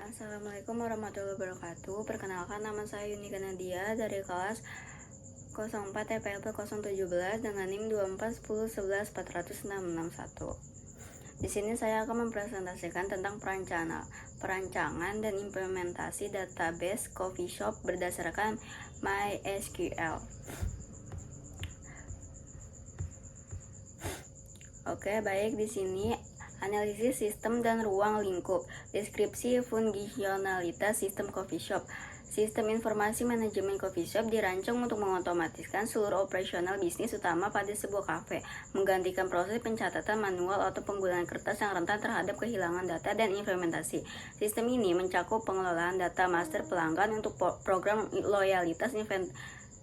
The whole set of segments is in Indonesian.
Assalamualaikum warahmatullahi wabarakatuh. Perkenalkan, nama saya Yunika Nadia dari kelas 04 TPLP 017 dengan NIM 2410114061. Di sini saya akan mempresentasikan tentang perancangan dan implementasi database coffee shop berdasarkan MySQL. Oke, baik, di sini analisis sistem dan ruang lingkup, deskripsi fungsionalitas sistem coffee shop. Sistem informasi manajemen coffee shop dirancang untuk mengotomatiskan seluruh operasional bisnis utama pada sebuah kafe, menggantikan proses pencatatan manual atau penggunaan kertas yang rentan terhadap kehilangan data dan implementasi. Sistem ini mencakup pengelolaan data master pelanggan untuk program loyalitas,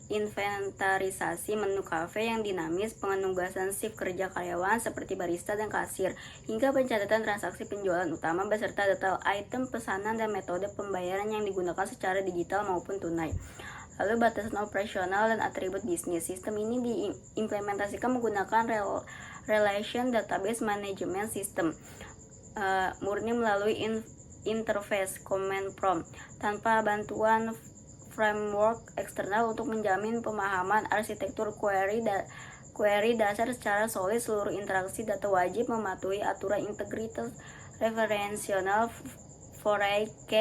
inventarisasi menu kafe yang dinamis, penugasan shift kerja karyawan seperti barista dan kasir, hingga pencatatan transaksi penjualan utama beserta detail item pesanan dan metode pembayaran yang digunakan secara digital maupun tunai. Lalu batasan operasional dan atribut bisnis. Sistem ini diimplementasikan menggunakan Relation Database Management System, murni melalui interface command prompt, tanpa bantuan framework eksternal untuk menjamin pemahaman arsitektur query dasar secara solid. Seluruh interaksi data wajib mematuhi aturan integritas referensial 4K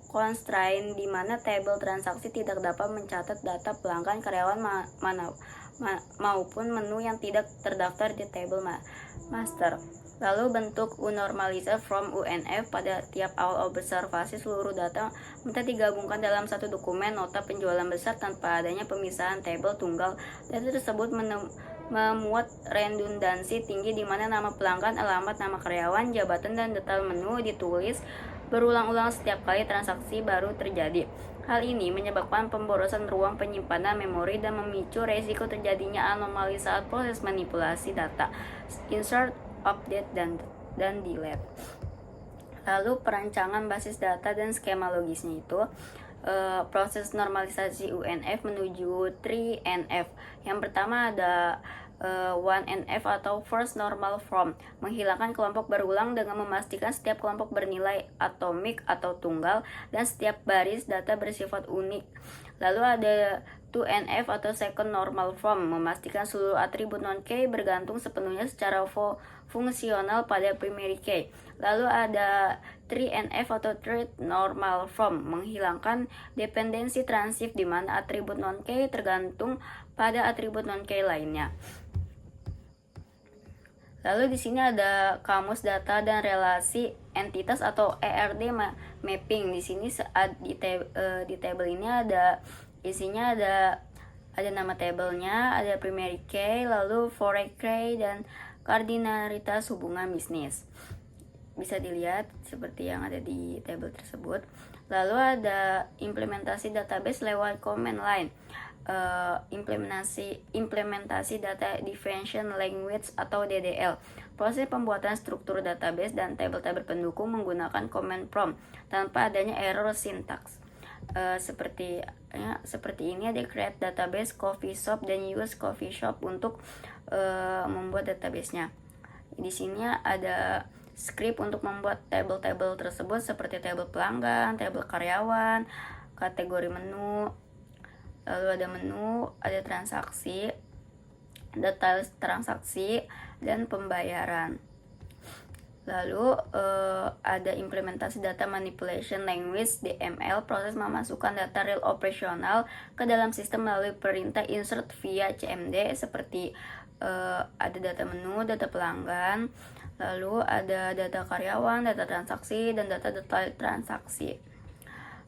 constraint, di mana tabel transaksi tidak dapat mencatat data pelanggan, karyawan maupun menu yang tidak terdaftar di tabel master. Lalu bentuk unormalized from UNF. Pada tiap awal observasi, seluruh data minta digabungkan dalam satu dokumen nota penjualan besar tanpa adanya pemisahan tabel tunggal. Data tersebut memuat redundansi tinggi, di mana nama pelanggan, alamat, nama karyawan, jabatan, dan detail menu ditulis berulang-ulang setiap kali transaksi baru terjadi. Hal ini menyebabkan pemborosan ruang penyimpanan memori dan memicu resiko terjadinya anomali saat proses manipulasi data, insert, update, dan delete. Lalu perancangan basis data dan skema logisnya itu proses normalisasi UNF menuju 3NF. Yang pertama ada 1NF atau First Normal Form, menghilangkan kelompok berulang dengan memastikan setiap kelompok bernilai atomik atau tunggal dan setiap baris data bersifat unik. Lalu ada 2NF atau Second Normal Form, memastikan seluruh atribut non-key bergantung sepenuhnya secara fungsional pada primary key. Lalu ada 3NF atau Third Normal Form, menghilangkan dependensi transif di mana atribut non-key tergantung pada atribut non-key lainnya. Lalu di sini ada kamus data dan relasi entitas atau ERD mapping. Di sini di table ini ada isinya, ada nama tabelnya, ada primary key, lalu foreign key, dan kardinalitas hubungan bisnis. Bisa dilihat seperti yang ada di table tersebut. Lalu ada implementasi database lewat command line. Implementasi data differential language atau DDL. Proses pembuatan struktur database dan tabel-tabel pendukung menggunakan command prompt tanpa adanya error sintaks. Seperti ini ada create database coffee shop dan use coffee shop untuk membuat databasenya. Di sini ada script untuk membuat tabel-tabel tersebut seperti tabel pelanggan, tabel karyawan, kategori menu. Lalu ada menu, ada transaksi, detail transaksi, dan pembayaran. Lalu ada implementasi data manipulation language DML, proses memasukkan data real operasional ke dalam sistem melalui perintah insert via CMD, seperti ada data menu, data pelanggan, lalu ada data karyawan, data transaksi, dan data detail transaksi.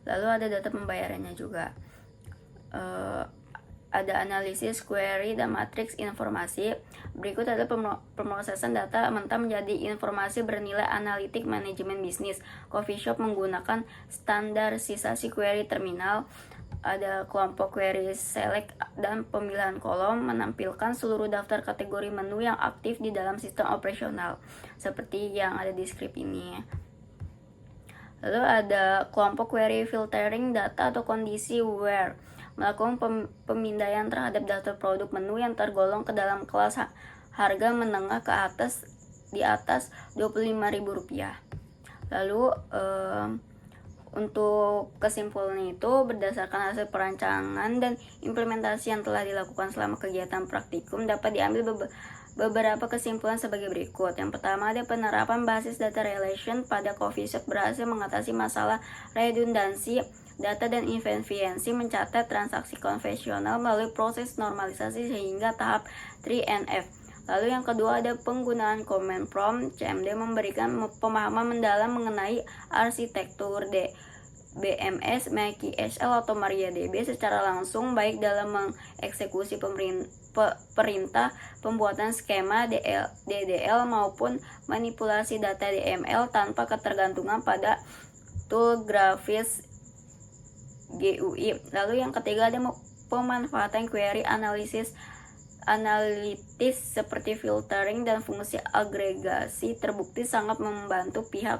Lalu ada data pembayarannya juga. Ada analisis query dan matriks informasi. Berikut ada pemrosesan data mentah menjadi informasi bernilai analitik manajemen bisnis. Coffee shop menggunakan standarisasi query terminal. Ada kelompok query select dan pemilihan kolom menampilkan seluruh daftar kategori menu yang aktif di dalam sistem operasional, seperti yang ada di script ini. Lalu ada kelompok query filtering data atau kondisi where, melakukan pemindaian terhadap daftar produk menu yang tergolong ke dalam kelas harga menengah ke atas di atas Rp25.000. Lalu untuk kesimpulan itu, berdasarkan hasil perancangan dan implementasi yang telah dilakukan selama kegiatan praktikum, dapat diambil beberapa kesimpulan sebagai berikut. Yang pertama, ada penerapan basis data relation pada Covishield berhasil mengatasi masalah redundansi data dan efisiensi mencatat transaksi konvensional melalui proses normalisasi sehingga tahap 3NF. Lalu yang kedua, ada penggunaan command prompt. CMD memberikan pemahaman mendalam mengenai arsitektur BMS, MakiSL atau MariaDB secara langsung, baik dalam mengeksekusi perintah pembuatan skema DDL maupun manipulasi data DML tanpa ketergantungan pada tool grafis GUI. Lalu yang ketiga, ada pemanfaatan query analitis seperti filtering dan fungsi agregasi terbukti sangat membantu pihak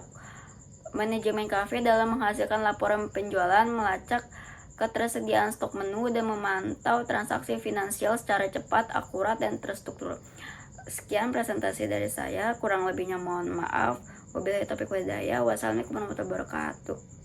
manajemen kafe dalam menghasilkan laporan penjualan, melacak ketersediaan stok menu, dan memantau transaksi finansial secara cepat, akurat, dan terstruktur. Sekian presentasi dari saya, kurang lebihnya mohon maaf. Wabillahi taufiq wal hidayah. Wassalamualaikum warahmatullahi wabarakatuh.